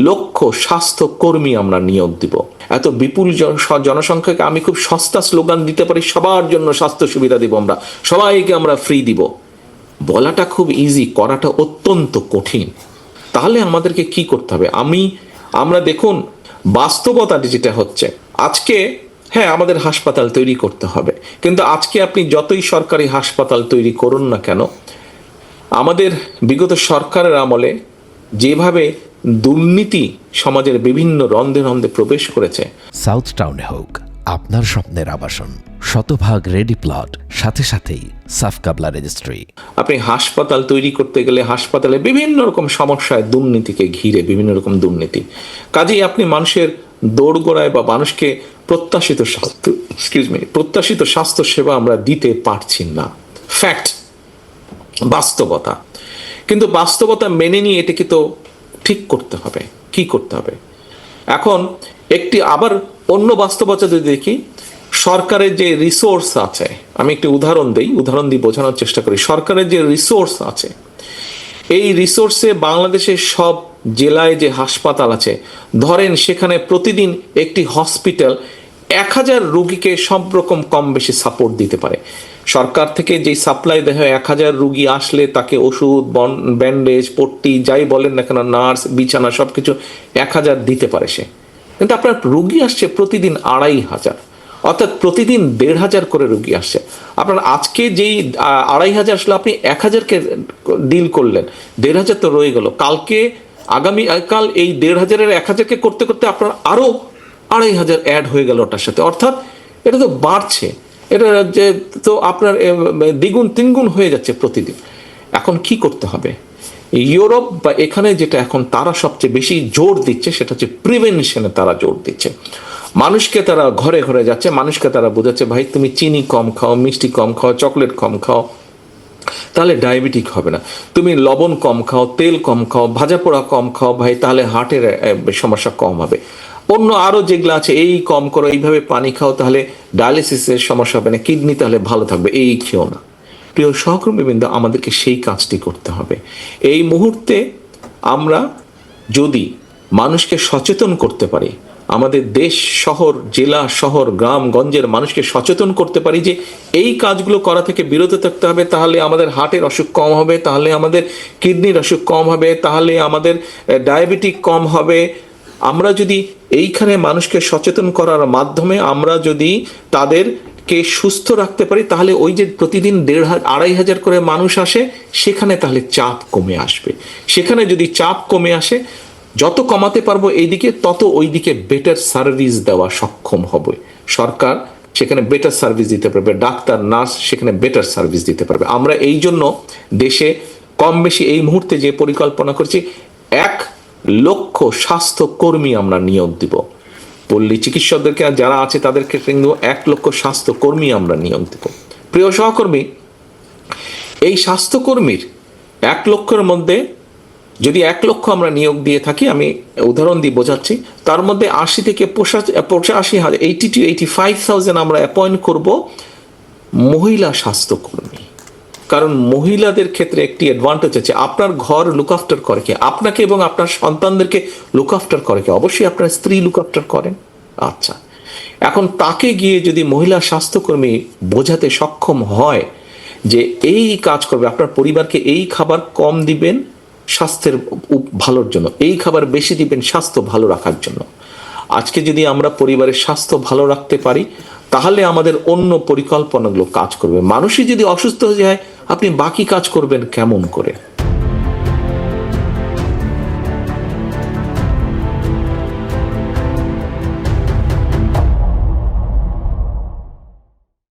লক্ষ স্বাস্থ্য কর্মী আমরা নিয়োগ দিব। এত বিপুল জনসংখ্যাকে আমি খুব সস্তা স্লোগান দিতে পারি, সবার জন্য স্বাস্থ্য সুবিধা দিব, আমরা সবাইকে আমরা ফ্রি দিব। বলাটা খুব ইজি, করাটা অত্যন্ত কঠিন। তাহলে আমাদেরকে কি করতে হবে? আমরা দেখুন বাস্তবতা যেটা হচ্ছে আজকে, হ্যাঁ আমাদের হাসপাতাল তৈরি করতে হবে, কিন্তু আজকে আপনি যতই সরকারি হাসপাতাল তৈরি করুন না কেন, আমাদের বিগত সরকারের আমলে যেভাবে দুর্নীতি সমাজের বিভিন্ন রন্ধে রন্ধে প্রবেশ করেছে। সাউথ টাউনে হোক আপনার স্বপ্নের আবাসন, শতভাগ রেডি প্লট, সাথে সাথেই সাফ কাবলা রেজিস্ট্রি। আপনি হাসপাতাল তৈরি করতে গেলে হাসপাতালে বিভিন্ন রকম সমস্যায় দুর্নীতিকে ঘিরে বিভিন্ন রকম দুর্নীতি, কাজেই আপনি মানুষের দোরগোড়ায় বা মানুষকে প্রত্যাশিত স্বাস্থ্য সেবা আমরা দিতে পারছি না। ফ্যাক্ট, বাস্তবতা। কিন্তু বাস্তবতা মেনে নিয়ে এটাকে তো ঠিক করতে হবে। কি করতে হবে? এখন একটি আবার অন্য বাস্তবতা যদি দেখি, সরকারের যে রিসোর্স আছে, আমি একটি উদাহরণ দিয়ে বোঝানোর চেষ্টা করি। সরকারের যে রিসোর্স আছে, এই রিসোর্সে বাংলাদেশের সব জেলায় যে হাসপাতাল আছে, ধরেন সেখানে প্রতিদিন একটি হসপিটাল 1000 রোগীকে সব রকম কম বেশি সাপোর্ট দিতে পারে। সরকার থেকে যে সাপ্লাই দেওয়া হয়, 1000 রোগী আসলে তাকে ওষুধ, ব্যান্ডেজ, পট্টি যাই বলেন না কেন, নার্স, বিছানা সবকিছু 1000 দিতে পারে সে। কিন্তু আপনার রোগী আসছে প্রতিদিন 2500, অর্থাৎ প্রতিদিন 1500 করে রোগী আসছে। আপনার আজকে যেই 2500 আসলে আপনি 1000কে ডিল করলেন, 1500 তো রয়ে গেল। আগামীকাল এই 1500-এর 1000কে করতে করতে আপনার আরো 2500 অ্যাড হয়ে গেল ওটার সাথে, অর্থাৎ এটা তো বাড়ছে, এটা যে তো আপনার দ্বিগুণ তিনগুণ হয়ে যাচ্ছে প্রতিদিন। এখন কি করতে হবে? ইউরোপ বা এখানে যেটা এখন তারা সবচেয়ে বেশি জোর দিচ্ছে সেটা হচ্ছে প্রিভেনশনে তারা জোর দিচ্ছে। মানুষকে তারা ঘরে ঘরে যাচ্ছে, মানুষকে তারা বোঝাচ্ছে ভাই তুমি চিনি কম খাও, মিষ্টি কম খাও, চকলেট কম খাও, তাহলে ডায়াবেটিক হবে না। তুমি লবণ কম খাও, তেল কম খাও, ভাজা পোড়া কম খাও ভাই, তাহলে হার্টের সমস্যা কম হবে। অন্য আরও যেগুলো আছে, এই কম করো, এইভাবে পানি খাও, তাহলে ডায়ালিসিসের সমস্যা হবে না, কিডনি তাহলে ভালো থাকবে, এই খেও না। প্রিয় সহকর্মীবৃন্দ, আমাদেরকে সেই কাজটি করতে হবে। এই মুহূর্তে আমরা যদি মানুষকে সচেতন করতে পারি, আমাদের দেশ, শহর, জেলা, শহর, গ্রাম গঞ্জের মানুষকে সচেতন করতে পারি যে এই কাজগুলো করা থেকে বিরত থাকতে হবে, তাহলে আমাদের হার্টের অসুখ কম হবে, তাহলে আমাদের কিডনির অসুখ কম হবে, তাহলে আমাদের ডায়াবেটিক কম হবে। আমরা যদি এইখানে মানুষকে সচেতন করার মাধ্যমে আমরা যদি তাদেরকে সুস্থ রাখতে পারি, তাহলে ওই যে প্রতিদিন 2500 করে মানুষ আসে, সেখানে তাহলে চাপ কমে আসবে। সেখানে যদি চাপ কমে আসে, যত কমাতে পারবো এইদিকে, তত ওইদিকে বেটার সার্ভিস দেওয়া সক্ষম হবে। সরকার সেখানে বেটার সার্ভিস দিতে পারবে, ডাক্তার, নার্স সেখানে বেটার সার্ভিস দিতে পারবে। আমরা এই জন্য দেশে কম বেশি এই মুহূর্তে যে পরিকল্পনা করছি, 1 লক্ষ স্বাস্থ্য কর্মী আমরা নিয়োগ দিব। পল্লী চিকিৎসকদেরকে যারা আছে তাদেরকে 1 লক্ষ স্বাস্থ্য কর্মী আমরা নিয়োগ দিব। প্রিয় সহকর্মী, এই স্বাস্থ্যকর্মীর 1 লক্ষের মধ্যে যদি 1 লক্ষ আমরা নিয়োগ দিয়ে থাকি, আমি উদাহরণ দিয়ে বোঝাচ্ছি, তার মধ্যে 80 থেকে 85,000, 80 to 85,000 আমরা অ্যাপয়েন্ট করব মহিলা স্বাস্থ্যকর্মী। কারণ মহিলাদের ক্ষেত্রে একটি অ্যাডভান্টেজ আছে, আপনার ঘর লুক আফটার করে কে? আপনাকে এবং আপনার সন্তানদেরকে লুক আফটার করে কে? অবশ্যই আপনার স্ত্রী লুক আফটার করেন। আচ্ছা, এখন তাকে গিয়ে যদি মহিলা স্বাস্থ্যকর্মী বোঝাতে সক্ষম হয় যে এই কাজ করবে, আপনার পরিবারকে এই খাবার কম দিবেন স্বাস্থ্যের ভালোর জন্য, এই খাবার বেশি দিবেন স্বাস্থ্য ভালো রাখার জন্য। আজকে যদি আমরা পরিবারের স্বাস্থ্য ভালো রাখতে পারি, তাহলে আমাদের অন্য পরিকল্পনাগুলো কাজ করবে। মানুষই যদি অসুস্থ হয়ে যায়, আপনি বাকি কাজ করবেন কেমন করে?